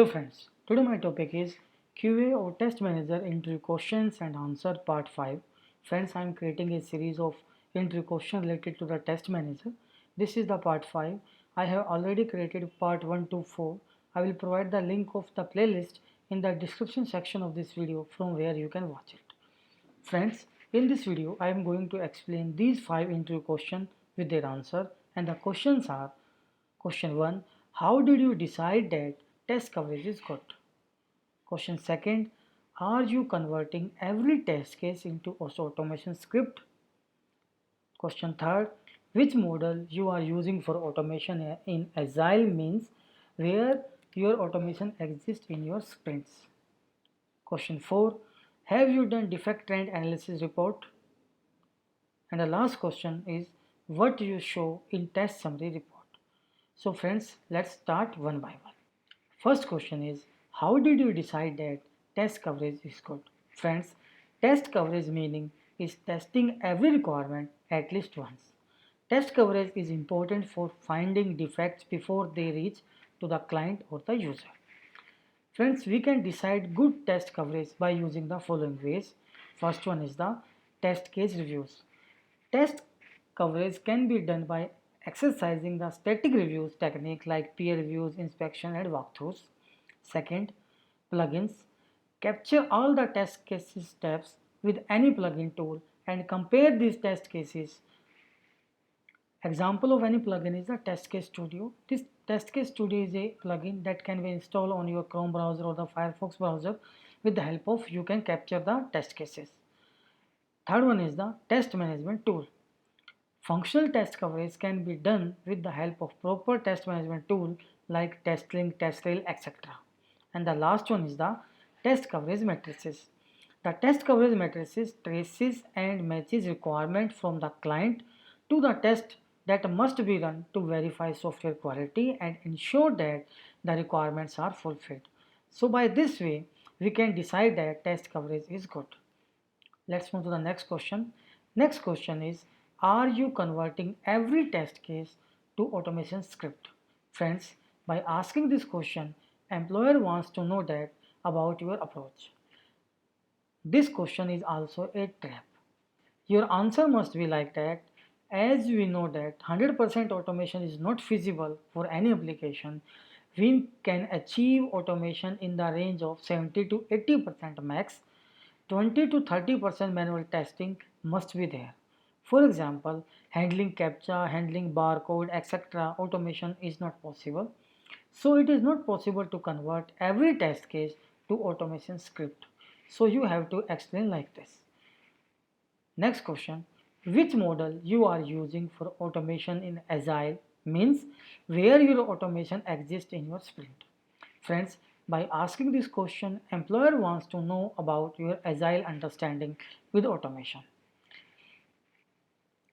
Hello friends, today my topic is QA or Test Manager Interview Questions and Answer Part 5. Friends, I am creating a series of interview questions related to the Test Manager. This is the Part 5. I have already created Part 1 to 4. I will provide the link of the playlist in the description section of this video from where you can watch it. Friends, in this video I am going to explain these 5 interview questions with their answer, and the questions are: Question 1. How did you decide that test coverage is good? Question 2. Are you converting every test case into automation script? Question 3. Which model you are using for automation in Agile means where your automation exists in your sprints. Question 4. Have you done defect trend analysis report? And the last question is, what do you show in test summary report? So friends, let's start one by one. First question is, how did you decide that test coverage is good? Friends, test coverage meaning is testing every requirement at least once. Test coverage is important for finding defects before they reach to the client or the user. Friends, we can decide good test coverage by using the following ways. First one is the test case reviews. Test coverage can be done by exercising the static reviews technique like peer reviews, inspection and walkthroughs. Second, plugins. Capture all the test cases steps with any plugin tool and compare these test cases. Example of any plugin is the Test Case Studio. This Test Case Studio is a plugin that can be installed on your Chrome browser or the Firefox browser. With the help of you can capture the test cases. Third one is the test management tool. Functional test coverage can be done with the help of proper test management tool like TestLink, TestRail, etc. And the last one is the test coverage matrices. The test coverage matrices traces and matches requirement from the client to the test that must be run to verify software quality and ensure that the requirements are fulfilled. So by this way, we can decide that test coverage is good. Let's move to the next question. Next question is, are you converting every test case to automation script? Friends, by asking this question, employer wants to know that about your approach. This question is also a trap. Your answer must be like that. As we know that 100% automation is not feasible for any application, we can achieve automation in the range of 70 to 80% max. 20 to 30% manual testing must be there. For example, handling CAPTCHA, handling barcode, etc. automation is not possible. So it is not possible to convert every test case to automation script. So you have to explain like this. Next question, which model you are using for automation in Agile means where your automation exists in your sprint. Friends, by asking this question, employer wants to know about your Agile understanding with automation.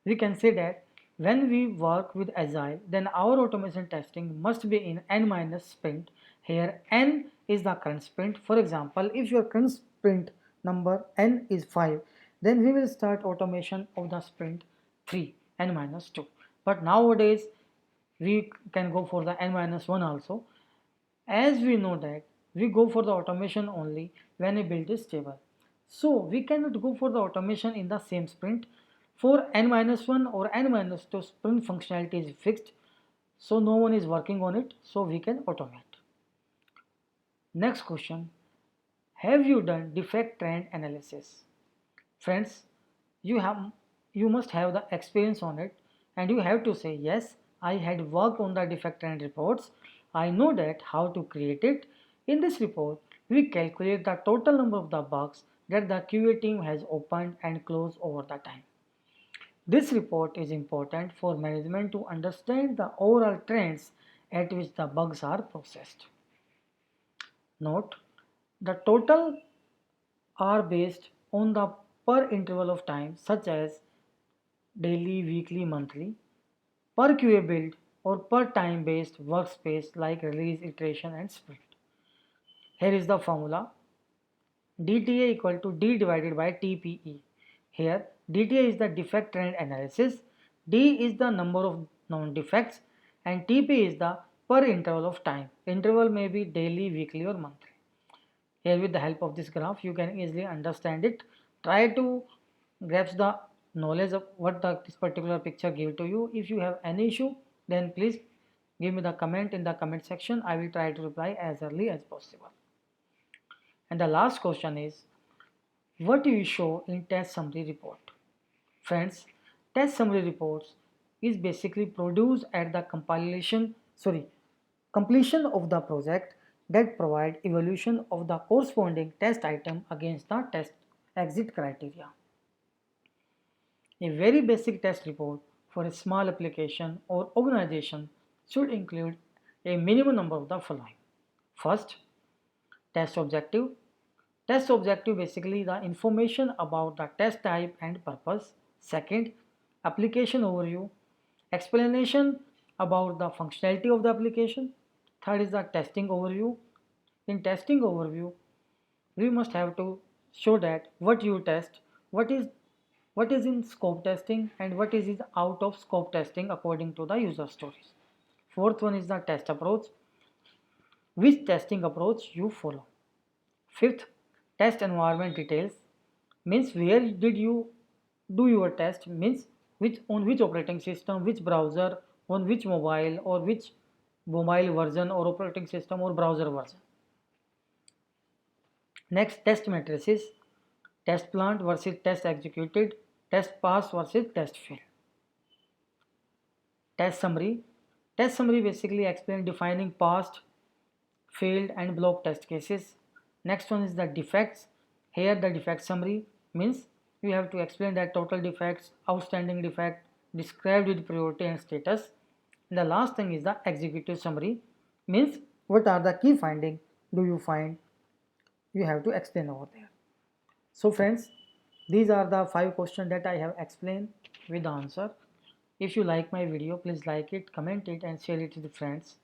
We can say that when we work with Agile, then our automation testing must be in n- sprint. Here n is the current sprint. For example, if your current sprint number n is 5, then we will start automation of the sprint 3 n-2. But nowadays we can go for the n-1 also. As we know that we go for the automation only when a build is stable. So we cannot go for the automation in the same sprint. For n-1 or n-2 sprint functionality is fixed, so no one is working on it, so we can automate. Next question, have you done defect trend analysis? Friends, you must have the experience on it, and you have to say yes, I had worked on the defect trend reports. I know that how to create it. In this report, we calculate the total number of the bugs that the QA team has opened and closed over the time. This report is important for management to understand the overall trends at which the bugs are processed. Note, the total are based on the per interval of time such as daily, weekly, monthly, per QA build or per time based workspace like release, iteration and sprint. Here is the formula. DTA equal to D divided by TPE. Here DTA is the defect trend analysis, D is the number of known defects and TP is the per interval of time. Interval may be daily, weekly or monthly. Here with the help of this graph you can easily understand it. Try to grasp the knowledge of what this particular picture give to you. If you have any issue, then please give me the comment in the comment section. I will try to reply as early as possible. And the last question is, what do you show in test summary report? Friends, test summary reports is basically produced at the completion of the project that provide evaluation of the corresponding test item against the test exit criteria. A very basic test report for a small application or organization should include a minimum number of the following. First, test objective. Test objective basically the information about the test type and purpose. Second, application overview, explanation about the functionality of the application. Third is the testing overview. In testing overview, we must have to show that what you test, what is in scope testing and what is out of scope testing according to the user stories. Fourth one is the test approach, which testing approach you follow. Fifth, test environment details, means where did you do your test, means on which operating system, which browser, on which mobile or which mobile version or operating system or browser version. Next, test matrices, test plant versus test executed, test pass versus test fail. Test summary. Test summary basically explain defining passed, failed and block test cases. Next one is the defects. Here the defect summary means you have to explain that total defects, outstanding defect, described with priority and status. And the last thing is the executive summary, means what are the key findings do you find, you have to explain over there. So friends, these are the 5 questions that I have explained with the answer. If you like my video, please like it, comment it and share it with friends.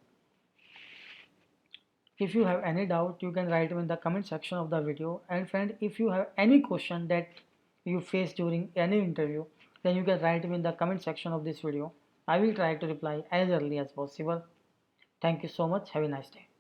If you have any doubt, you can write in the comment section of the video. And friend, if you have any question that you face during any interview, then you can write in the comment section of this video. I will try to reply as early as possible. Thank you so much. Have a nice day.